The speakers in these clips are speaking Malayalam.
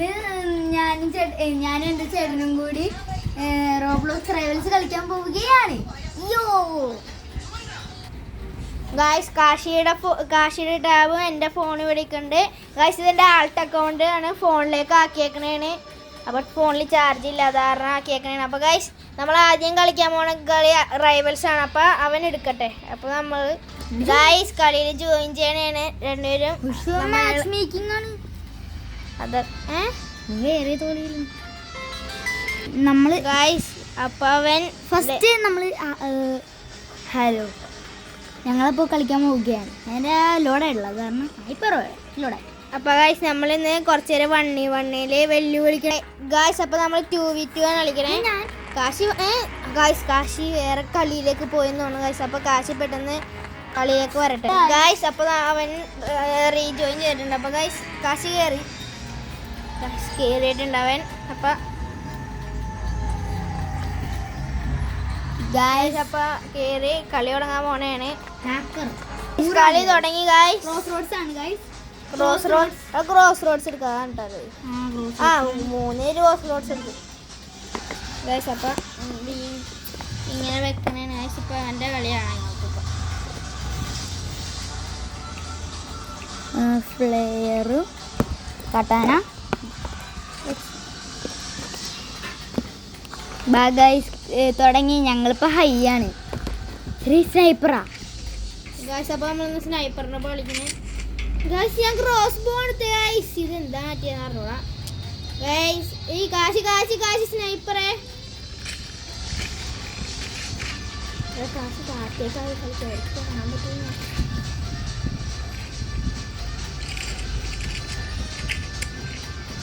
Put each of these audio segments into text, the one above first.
ഇന്ന് ഞാനും എൻ്റെ ചേട്ടനും കൂടി റോബ്ലോക്സ് റൈവൽസ് കളിക്കാൻ പോവുകയാണ്. ഗായ്സ് കാശിയുടെ ടാബ് എൻ്റെ ഫോൺ വിളിക്കുന്നുണ്ട്. ഗായ്സ് ഇതെൻ്റെ ആൾട്ട് അക്കൗണ്ട് ആണ്, ഫോണിലേക്ക് ആക്കിയേക്കണേണ്. അപ്പോൾ ഫോണിൽ ചാർജ് ഇല്ലാതെ കാരണം ആക്കിയേക്കണേണ്. അപ്പോൾ ഗായ്സ് നമ്മൾ ആദ്യം കളിക്കാൻ പോണ കളി റൈവൽസ് ആണ്. അപ്പോൾ അവൻ എടുക്കട്ടെ. അപ്പോൾ നമ്മൾ ഗായ്സ് കളിയിൽ ജോയിൻ ചെയ്യണേണ് രണ്ടുപേരും. അത് വേറെ തോന്നിയില്ല നമ്മൾ ഗായ്സ്. അപ്പോൾ അവൻ ഫസ്റ്റ് നമ്മൾ ഹലോ ഞങ്ങളിപ്പോൾ കളിക്കാൻ പോവുകയാണ്. എൻ്റെ ലോഡായിട്ടുള്ളത് കാരണം ഇപ്പോൾ ലോഡായി. അപ്പോൾ ഗായ്സ് നമ്മളിന്ന് കുറച്ച് നേരം വണ്ണിയിൽ വെല്ലുവിളിക്കണേ ഗായ്സ്. അപ്പോൾ നമ്മൾ 2v2 ആണ് കളിക്കണേ. കാശി വേറെ കളിയിലേക്ക് പോയെന്ന് തോന്നുന്നു ഗായ്സ്. അപ്പോൾ കാശി പെട്ടെന്ന് കളിയിലേക്ക് വരട്ടെ ഗായ്സ്. അപ്പോൾ അവൻ റീജോയിൻ ചെയ്തിട്ടുണ്ട്. അപ്പോൾ ഗായ്സ് കാശി കയറിയിട്ടുണ്ട് അവൻ. അപ്പോൾ ഗായ്സ് അപ്പോൾ കയറി കളി തുടങ്ങാൻ പോണേണ്. കളി തുടങ്ങി ഗായ്സ്. ക്രോസ് റോഡ്സ് എടുക്കാൻ കേട്ടത്. 3 ക്രോസ് റോഡ്സ് എടുക്കും ഗായ്സ്. അപ്പം ഇങ്ങനെ വെക്കണേ ഗായ്സ്. ഇപ്പം എൻ്റെ കളിയാണ് ഞങ്ങൾക്കിപ്പോൾ. ഫ്ലെയറ് കട്ടാന ഗായ്സ് തുടങ്ങി. ഞങ്ങളിപ്പോൾ ഹൈ ആണ്. സ്നൈപ്പറാ ഗായ്സ്. അപ്പോൾ നമ്മളിന്ന് സ്നൈപ്പറിനെ കളിക്കുന്നത് ഗായ്സ്. ഞാൻ ക്രോസ് ബോ എടുത്ത് ഗായ്സ്. ഇത് എന്താ പറ്റിയെന്ന് പറഞ്ഞോളാം ഗായ്സ്. ഈ കാശി സ്നൈപ്പറേ കാശി താഴത്തേക്കായി കാണാൻ പറ്റുന്ന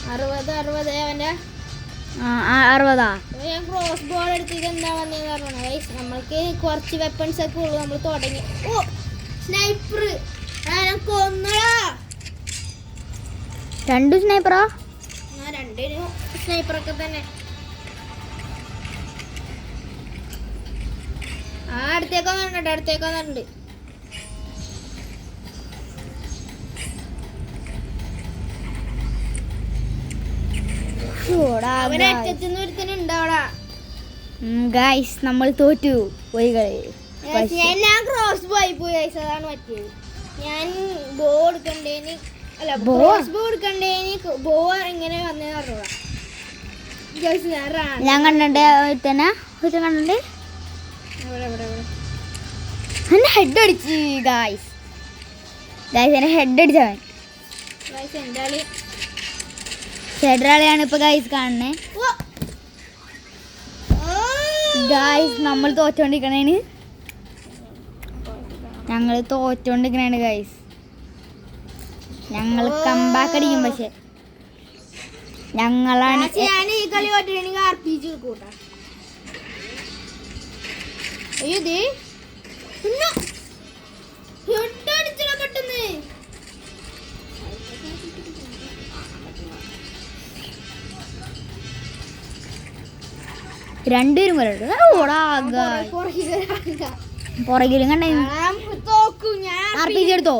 60 അവൻ്റെ 60. ഞാൻ ക്രോസ് ബോൾ എടുത്തിട്ട് എന്താ വന്നതെന്ന് പറഞ്ഞു ഗൈസ്. നമ്മൾക്ക് കുറച്ച് വെപ്പൺസ് ഒക്കെ ഉള്ളു. നമ്മൾ തുടങ്ങി. ഓ സ്നൈപ്പർ കൊന്നടാ. 2 സ്നൈപ്പറാ? 2 സ്നൈപ്പറൊക്കെ തന്നെ. അടുത്തേക്ക് വന്നിട്ടുണ്ട്. ഗൈസ് നമ്മൾ തോറ്റു പോയി കളി. ഞാൻ ക്രോസ് പോയി ഗൈസ്. അതാണ് പറ്റിയത്. ഞാൻ ബോ എടുക്കണ്ടേന് ബോ ബോ എങ്ങനെ വന്നേന്ന് പറഞ്ഞോളാം. ഞാൻ കണ്ടിട്ടുണ്ട് കണ്ടിട്ടുണ്ട്. എന്നെ ഹെഡ് അടിച്ച് ഗൈസ്. എന്നെ ഹെഡ് അടിച്ചവൻ ചെടാളിയാണ് ഇപ്പൊ ഗൈസ് കാണുന്നേ. ഗൈസ് നമ്മൾ തോറ്റോണ്ടിരിക്കണേന്. ഞങ്ങൾ തോറ്റോണ്ടിരിക്കണേണ് ഗൈസ്. ഞങ്ങൾ കമ്പാക്ക് അടിക്കും. പക്ഷെ ഞങ്ങളാണ് ഈ കളി തോറ്റിട്ടുണ്ടെങ്കിൽ RPG കൂട്ടാ. അയ്യോ ദേ പെട്ടെന്ന് രണ്ടുപേരും പുറകിലും കണ്ട RPG എടുത്തോ.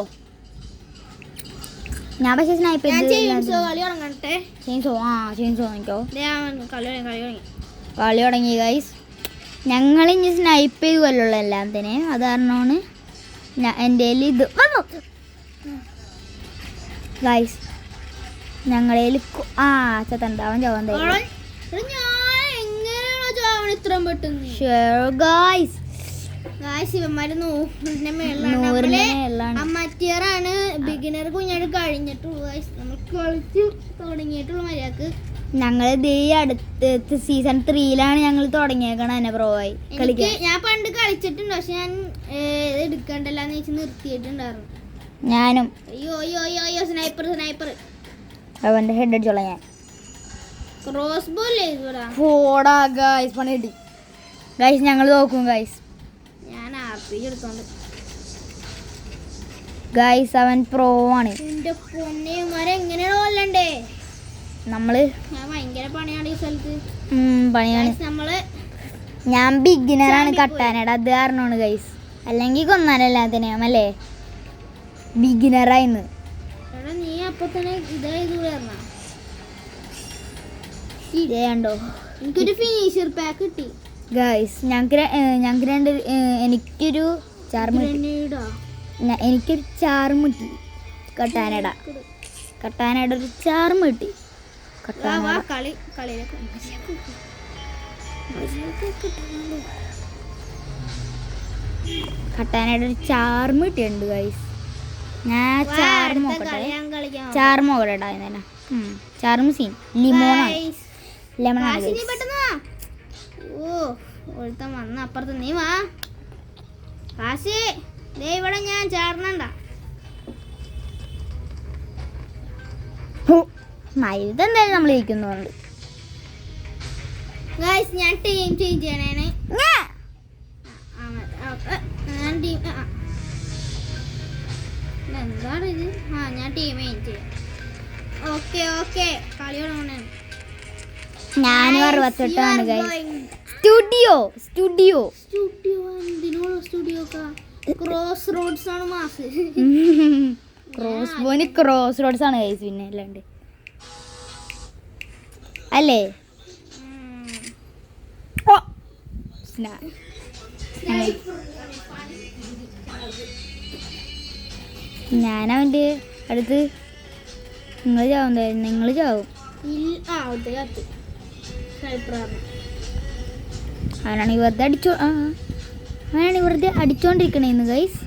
ഞാൻ പക്ഷെ സ്നൈപ്പ് കളി തുടങ്ങി ഗൈസ്. ഞങ്ങൾ ഇനി സ്നൈപ്പ് ചെയ്യുമല്ലോ എല്ലാത്തിനെ. അത് കാരണമാണ് എൻ്റെ ഇത് ഗൈസ്. ഞങ്ങളേൽ ചത്തണ്ടാവൻ ചവൻ ഇത്രയും പെട്ടെന്ന് അമ്മറ്റിയറാണ്. ബിഗിനർ കുഞ്ഞാട് കഴിഞ്ഞിട്ടുള്ളൂ ഗൈസ്. നമ്മൾ കളിച്ച് തുടങ്ങിയിട്ടുള്ള മര്യാദക്ക്. ഞങ്ങൾ അടുത്ത സീസൺ 3 ഞങ്ങൾ തുടങ്ങിയേക്കണം എന്നെ പ്രോവായി കളിക്കാൻ. ഞാൻ പണ്ട് കളിച്ചിട്ടുണ്ട്. പക്ഷെ ഞാൻ എടുക്കണ്ടല്ലാന്ന് വെച്ച് നിർത്തിയിട്ടുണ്ടായിരുന്നു. ഞാനും. അയ്യോ സ്നൈപ്പർ അവന്റെ ഹെഡ് അടിച്ചോളാം ഞാൻ. ക്രോസ് ബോ ഗൈസ് പണി കിട്ടി ഗൈസ്. ഞങ്ങൾ നോക്കും ഗൈസ്. ഞാൻ RPG എടുത്തോണ്ട് ഗൈസ്. അവൻ പ്രോ ആണ്. എന്റെ പൊന്നേമാരെ എങ്ങനെയാണോ കൊല്ലണ്ടേ നമ്മള്. ഞാൻ ഭയങ്കര പണിയാണ് ഈ സ്ഥലത്ത്. പണിയാണ്. ഞാൻ ബിഗിനറാണ് കട്ടാനട. അത് കാരണമാണ് ഗൈസ്. അല്ലെങ്കിൽ കൊന്നാലെല്ലാത്തിനെയും അല്ലേ ബിഗിനറായിന്ന്. നീ അപ്പൊ തന്നെ ഇതായത് കണ്ടോ എനിക്കൊരു ഫിനിഷർ പാക്ക് കിട്ടി. ഗൈസ് ഞങ്ങൾക്ക് രണ്ട് എനിക്കൊരു ചാർമ എനിക്കൊരു ചാർമ കിട്ടി. കട്ടാനയുടെ ഒരു ചാർമ കിട്ടി. കട്ടാനയുടെ ഒരു ചാർമ കിട്ടിയുണ്ട് ഗൈസ്. ഞാൻ ചാർമ നോക്കട്ടെ. ചാർമ നോക്കട്ടെ തന്നെ. ചാർമ സീൻ ലെമണാണ്. ഒരുത്തൻ വന്ന അപ്പുറത്ത് നീ വാ കാശി. ദേ ഇവിടെ ഞാൻ ചാർന്നണ്ട. ഇതെന്തായാലും നമ്മൾ ഇരിക്കുന്നുണ്ട്. ഗൈസ് ഞാൻ ടീം ചേഞ്ച് ചെയ്യണേ. ഞാൻ ടീം എന്താണ് ഇത്? ഞാൻ ടീം ചേഞ്ച് ചെയ്യാം. ഓക്കെ കളി തുടങ്ങണേ. ഞാൻ 68 ഗൈസ്. സ്റ്റുഡിയോ എന്തിനോളൂ സ്റ്റുഡിയോ ക്രോസ് റോഡ്സ് ആണ് മാസ്. ക്രോസ് റോഡ്സ് ആണ് ഗൈസ്. പിന്നെ അല്ലാണ്ട് അല്ലേ? ഞാനവൻ്റെ അടുത്ത് നിങ്ങൾ ചാവും. നിങ്ങൾ ചാവും. അവനാണെങ്കിൽ വെറുതെ അടിച്ചോണ്ടിരിക്കണേന്ന് ഗൈസ്.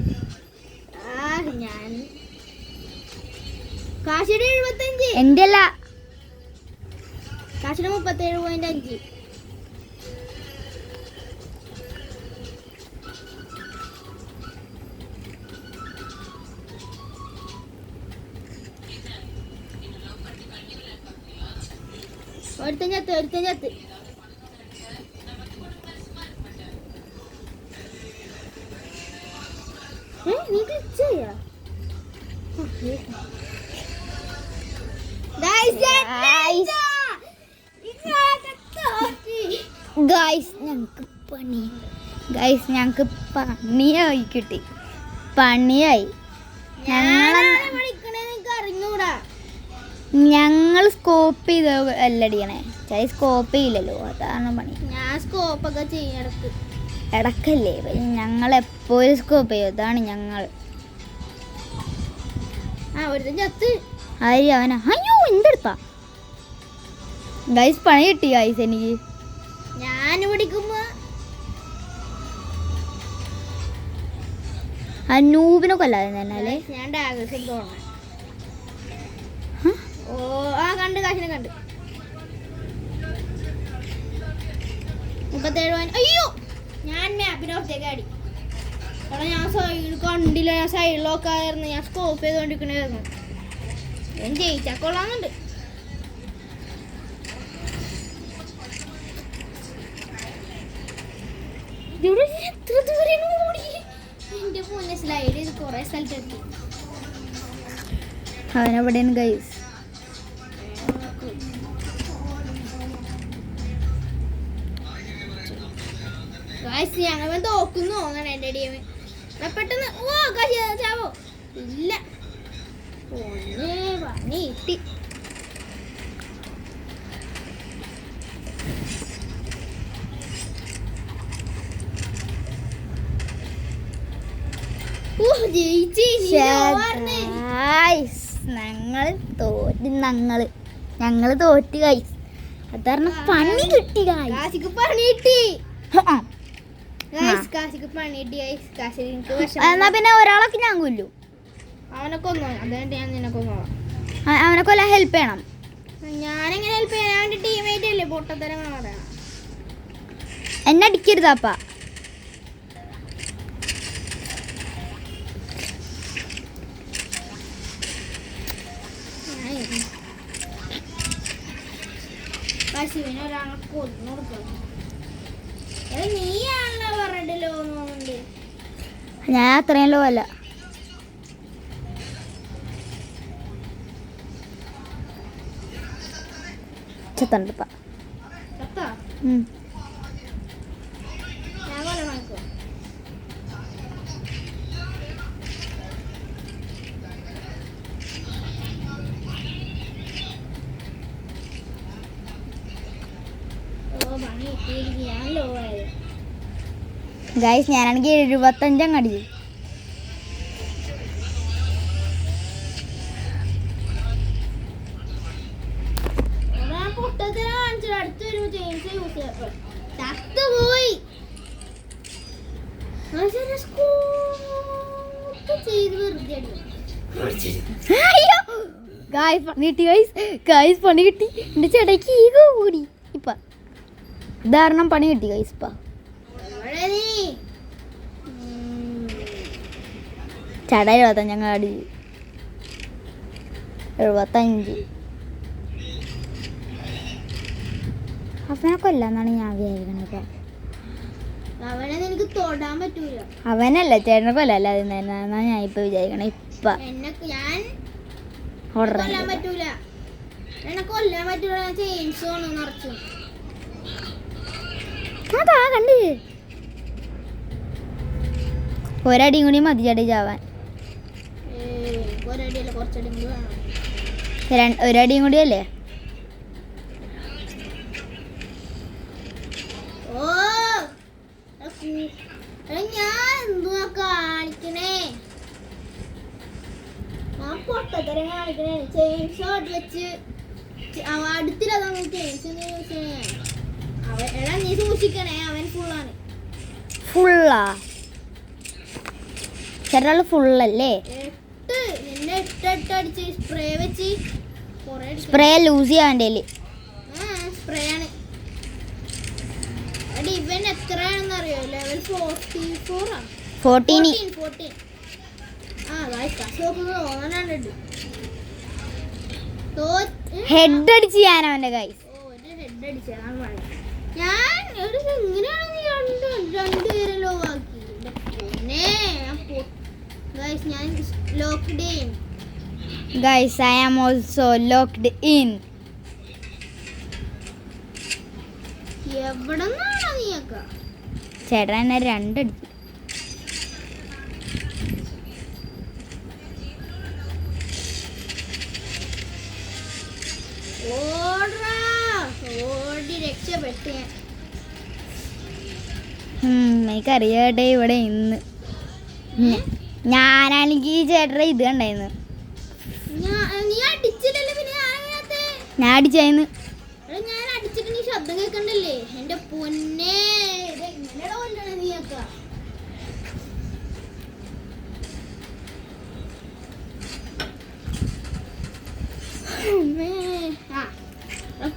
എൻ്റെ അല്ല, കാശിന് 37.5. ഒരുത്തൻ ചത്ത്. നീ ചെയ്യാ ഞങ്ങൾക്ക് പണിയായി കിട്ടി. പണിയായി. ഞങ്ങൾ സ്കോപ്പ് ചെയ്ത് അല്ല അടിക്കണേ. സ്കോപ്പ് ചെയ്യില്ലല്ലോ, അതാണ് പണി. ഞാൻ സ്കോപ്പൊക്കെ ചെയ്യും ഇടക്കല്ലേ. ഞങ്ങളെപ്പോഴും സ്കോപ്പ് ചെയ്യും. അതാണ് ഞങ്ങൾ. അവനാ അയ്യോ എന്തെടുത്താ ഗൈസ്. പണി കിട്ടി ഗൈസ് എനിക്ക്. ഞാൻ പിടിക്കുമ്പോ അനൂപിനെ കൊല്ലാതെ തന്നെയല്ലേ. ഞാൻ ഡാഗേഴ്സും തോന്നണം. കണ്ട് കാശിനെ കണ്ട് 37. അയ്യോ ഞാൻ മാപ്പിനോർത്തേക്ക് അടി. അവിടെ ഞാൻ സൈഡ് കണ്ടില്ല. ഞാൻ സൈഡിലൊക്കെ ആയിരുന്നു. ഞാൻ സ്കോപ്പ് ചെയ്തോണ്ടിരിക്കണായിരുന്നു. ഞാൻ ജയിച്ചാൽ കൊള്ളാന്നുണ്ട്. എത്ര ദൂരം ഓടി എന്റെ ഫോണിൽ സ്ലൈഡ് ചെയ്ത് കുറെ സ്ഥലത്തെത്തി. അവനെവിടെയാണ് ഗൈസ്? ഞങ്ങൾ തോക്കുന്നു തോന്നണം എന്റെ ടീം. പെട്ടെന്ന് ചാവോ ഇല്ല. പണി കിട്ടി. ഞങ്ങള് തോറ്റ് ഗൈസ്. അതാണ് പണി കിട്ടി. പണി കിട്ടി. എന്നാ പിന്നെ ഒരാളൊക്കെ ഞാൻ കൊല്ലു. അവനെ കൊന്നോ? അതുകൊണ്ട് ഞാൻ നിന്നെ കൊന്നോളാം. അവനെ കൊല്ലാൻ ഹെൽപ്പ് ചെയ്യണം. ഞാനെങ്ങനെ ഹെൽപ്പ് ചെയ്യാൻ? അവന്റെ ടീമേറ്റ് അല്ലേ പൊട്ടത്തരം പറയാം. എന്നെ അടിക്കരുതാപ്പ. ഒരാളെ കൊന്നു കൊടുക്കണം. നീയാണല്ലോ പറഞ്ഞിട്ടല്ലോ തോന്നുന്നുണ്ട്. ഞാൻ അത്രയും ലോ അല്ല. ചത്തണ്ടപ്പ. പണി കിട്ടിയിരിക്കും, ഞാൻ ലോ ആയത്. ഗൈസ് ഞാനാണെങ്കിൽ 75 അങ്ങ് അടിച്ചു. ഞാൻ പൊട്ടത്തിനെ കാണിച്ചിട്ട് അടുത്ത് വരുമ്പോ ജെയിംസ് യൂസ് ചെയ്യപ്പോ ചത്ത് പോയി. ചെയ്ത് വെറുതെ ഗൈസ് പണി കിട്ടി, ഗൈസ് പണി കിട്ടി. എൻ്റെ ചേട്ടയ്ക്ക് ഈഗോ കൂടി ഇപ്പം. ഉദാഹരണം പണി കിട്ടി ഗൈസ് ഇപ്പം. ചേട്ട 75 ഞങ്ങൾ അടിച്ചു. 75 അവനെ കൊല്ലാന്നാണ് ഞാൻ വിചാരിക്കണത്. അവനെ നിനക്ക് തൊടാൻ പറ്റൂല. അവനല്ല ചേട്ടനെ കൊല്ലല്ല എന്നാ ഞാൻ ഇപ്പൊ വിചാരിക്കണേ. ഇപ്പൊ ഞാൻ കൊല്ലാൻ പറ്റൂല, എന്നെ കൊല്ലാൻ പറ്റൂല. ഞാൻ ചെയിൻസ് ആണ് നിറച്ചു. അതാ കണ്ട് ഒരടിയും കൂടി മതി ചേട്ടൻ ചാവാൻ. ഒരടിയല്ല, കുറച്ചടി കൂടി വേണം. ഒരടിയും കൂടി അല്ലേ? ഓ ഞാൻ എന്തുവാ കാണിക്കണേ? ഞാൻ പൊട്ടത്തരം കാണിക്കണേ. ചെയിൻ ഷോട്ട് വെച്ച് അടുത്തില്ലാതെ ചെയിൻസ് യൂസ് ചെയ്യണേ. എടാ നീ സൂക്ഷിക്കണേ, അവൻ ഫുള്ളാണ്. ഫുള്ളാ ചേട്ടാള് ഫുള്ളല്ലേ? നിന്നെ 8 അടിച്ച് സ്പ്രേ വെച്ച് സ്പ്രേ ലൂസ് ചെയ്യാൻ എൻ്റെ സ്പ്രേ ആണ്. ഇവൻ എത്രയാണെന്ന് അറിയോ? ലെവൽ 44 ആണ്. 14. ഹെഡ് അടിച്ച് ഞാൻ അവന്റെ ഗൈസ്. ഹെഡ് അടിച്ചാണ് പറയാം. ഞാൻ എങ്ങനെയാണ് നീ രണ്ടുപേരല്ലോ ആക്കി? ഞാൻ locked in. Guys, I am also locked in. എവിടെ നിന്നാണോ നീയൊക്കെ? ചേട്ടൻ എന്നെ 2 അടിച്ചു. ഓടി രക്ഷപ്പെട്ടു. എനിക്കറിയാട്ടെ ഇവിടെ ഇന്ന് ഞാനാണെങ്കിൽ ചേട്ടനെ ഇത് കണ്ടായിരുന്നു. നീ അടിച്ചില്ലല്ലോ, പിന്നെ ഞാൻ അടിച്ചായിരുന്നു. ഞാൻ അടിച്ചിട്ട് നീ ശബ്ദം കേൾക്കണ്ടല്ലേ? എന്റെ പൊന്നെ, എങ്ങനെയാണോ കൊല്ലണേ നീയൊക്കെ?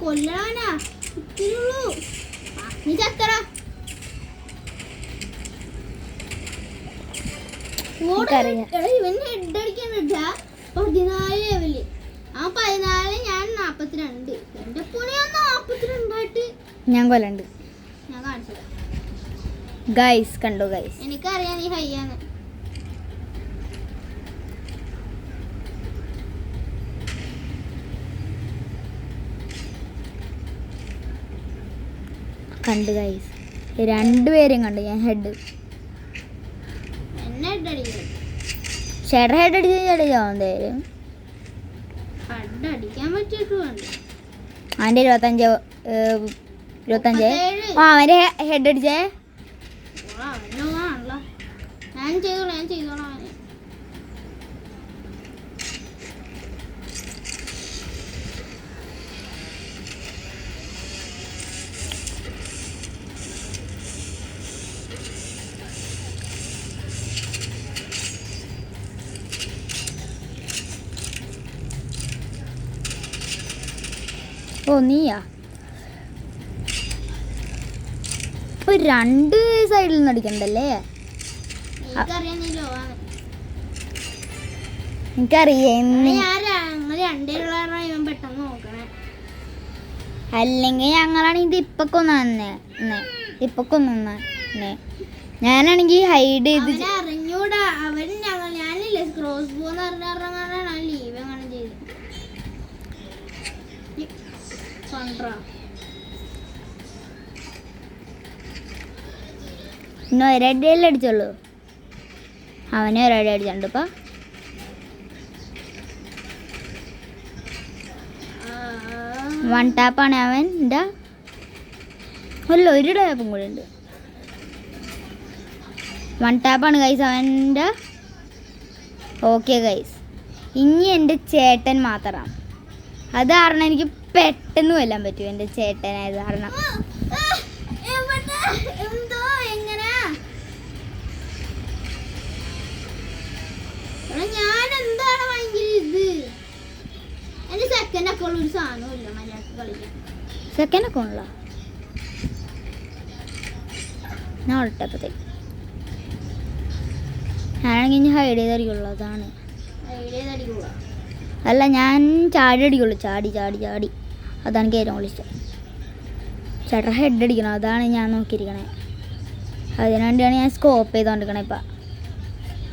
കൊല്ലണാ ഇത്തിരിയുള്ളൂ. നീ ചത്തറ. ഇവൻ ഹെഡ് അടിക്കാനിട്ടാ 14 ലെവല്. ആ 14, ഞാൻ 42. എന്റെ പൊന്നെ, ഞാൻ 42 ആയിട്ട് ഞാൻ കൊല്ലണ്ട്. ഞാൻ കാണിച്ചത് ഗൈസ് കണ്ടു ഗൈസ്. എനിക്കറിയാം നീ ഹയ്യാന്ന്. കണ്ടു ഗൈസ്, 2 പേരെയും കണ്ടു ഞാൻ. ഹെഡ് എന്നെ ഹെഡ് അടിക്കണം. ചേട്ടൻ ഹെഡ് അടിച്ച് ചാവും എന്തായാലും. ഹെഡ് അടിക്കാൻ പറ്റിയിട്ട് വേണ്ട. അവൻ്റെ 25 അവൻ്റെ ഹെഡ് അടിച്ചേ. അവനാണല്ലോ. ഞാൻ ചെയ്തോളാം അവനെ. ഓ നീയാ? ഇപ്പൊ 2 സൈഡിൽ നിന്ന് അടിക്കണ്ടല്ലേ? എനിക്കറിയാം നീ ലോ ആണ്. എനിക്കറിയാം. ഇവൻ പെട്ടെന്ന് നോക്കണേ. അല്ലെങ്കിൽ ഞങ്ങളാണെങ്കിൽ ഇത് ഇപ്പൊ കൊന്നെ ഞാനാണെങ്കിൽ ഹൈഡ് ചെയ്ത് അറിഞ്ഞൂടാ. അവൻ ഞാനില്ലേ ക്രോസ് ബോ എന്ന് പറഞ്ഞാണ് ലീവ് അങ്ങനെ ചെയ്ത്. പിന്നെ ഒരടിയല്ലേ അടിച്ചുള്ളൂ. അവനെ ഒരടി അടിച്ചുണ്ട് ഇപ്പൊ. വൺ ടാപ്പാണ് അവൻ. എന്താ അല്ല ഒരു ടാപ്പും കൂടെ ഉണ്ട്. 1 ടാപ്പാണ് ഗൈസ് അവൻ്റെ. ഓക്കെ ഗൈസ്, ഇനി എൻ്റെ ചേട്ടൻ മാത്രം. അത് കാരണം എനിക്ക് പെട്ടെന്ന് കൊല്ലാൻ പറ്റും, എൻ്റെ ചേട്ടനായത് കാരണം. ഞാൻ എന്താണ് ഭയങ്കര ഇത് എന്റെ സെക്കൻഡ് ഒക്കെ ഉള്ള ഒരു സാധനവും ഇല്ല മര്യാദക്ക് കളിക്കാൻ. സെക്കൻഡ് ഒക്കെ ഉള്ള ഞാൻ ഒട്ടപ്പത്തേക്ക് ഞാനാണെങ്കിൽ ഇനി ഹൈഡ് ചെയ്തടിക്കുള്ളൂ. അതാണ് അല്ല, ഞാൻ ചാടി അടിക്കുള്ളൂ. ചാടി ചാടി ചാടി അതാണ് എനിക്ക് ഏറ്റവും കൂടുതൽ ഇഷ്ടം. ചേട്ടാ ഹെഡ് അടിക്കണം, അതാണ് ഞാൻ നോക്കിയിരിക്കണേ. അതിനുവേണ്ടിയാണ് ഞാൻ സ്കോപ്പ് ചെയ്തുകൊണ്ടിരിക്കണേ. ഇപ്പം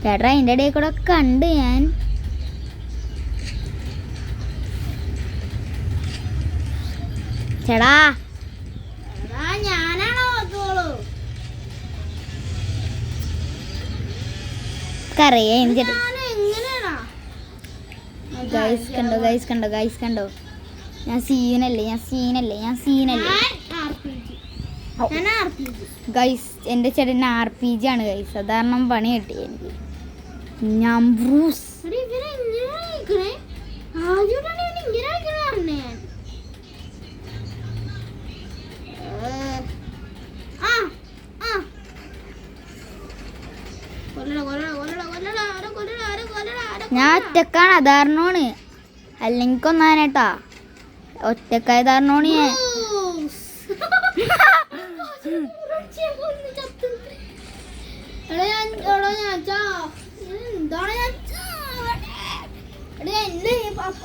ചേട്ടാ അതിൻ്റെ ഇടയിൽ കൂടെ കണ്ട് ഞാൻ. ചേടാ ഞാനാണോ കറിയേ എനിക്ക് എങ്ങനെയാണോ ഗൈസ് കണ്ടോ, ഗൈസ് കണ്ടോ, ഗൈസ് കണ്ടോ. ഞാൻ സീനല്ലേ ഗൈസ്. എൻ്റെ ചേട്ടൻ RPG ആണ് ഗൈസ്. സാധാരണ പണി കിട്ടി എനിക്ക്. ഞാൻ ബ്രൂസ്. ഞാൻ ഒറ്റക്കാണ്, അതാരണമാണ്. അല്ലെങ്കിൽ കൊന്നാനേട്ടാ, ഒറ്റക്കായ ധാരണമാണ് ഞാൻ.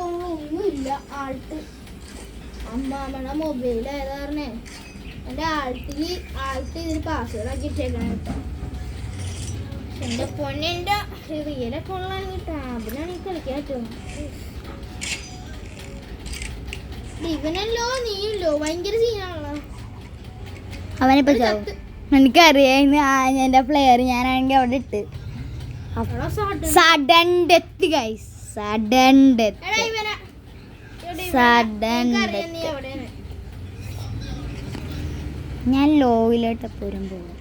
ഒന്നുമില്ല ആൾട്ട് അമ്മാമ്മയുടെ മൊബൈൽ ഏതാരണേ എൻ്റെ ആൾട്ട് ഇതിന് പാസ്വേഡ് ആക്കി ഇട്ടേക്കണം കേട്ടോ. എൻ്റെ പൊന്നെൻ്റെ റിയലൊക്കെ ഉള്ളതാണെങ്കിൽ ടാബിലാണ് ഈ കളിക്കാൻ പറ്റുമോ? ഇവനല്ലോ നീയല്ലോ ഭയങ്കര സീനാണല്ലോ. അവനിപ്പോ ചാവും. എനിക്കറിയാം എൻ്റെ പ്ലെയർ ഞാനാണെങ്കിൽ അവിടെ ഇട്ട്. Sudden death guys, sudden death, sudden death. ഞാൻ ലോയിലോട്ടെപ്പോഴും പോകും.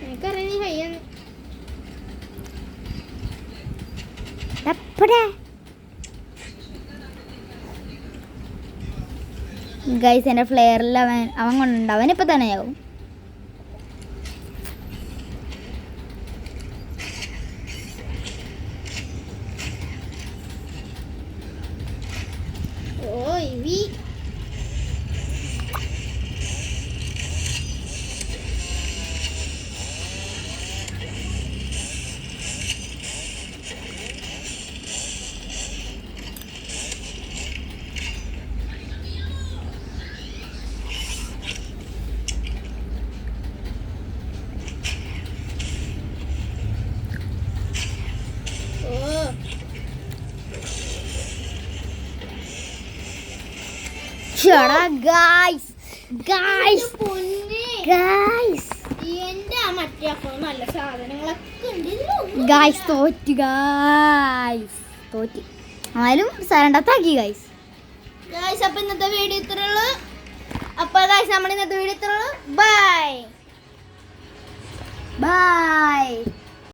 എനിക്കറിയാം നീ ഹയ്യെന്ന്. ഗൈസ് എൻ്റെ ഫ്ലെയറിൽ അവൻ കൊണ്ടുണ്ട്. അവനിപ്പോൾ തന്നെ ആവും. ഓ ഇവി ഗൈസ് ഗൈസ് ഗൈസ് എന്റെ മറ്റേ അക്കൗണ്ട് നല്ല സാധനങ്ങളൊക്കെ ഉണ്ട്. ഗൈസ് തോറ്റ്, ഗൈസ് തോറ്റ്. ആയാലും സരണ്ടത്താക്കി ഗൈസ്. ഗൈസ് അപ്പൊ ഇന്നത്തെ വീഡിയോ ഇത്രയുള്ളൂ. അപ്പൊ ഗൈസ് നമ്മുടെ ഇന്നത്തെ വീഡിയോ ഇത്രയുള്ളൂ. Bye by.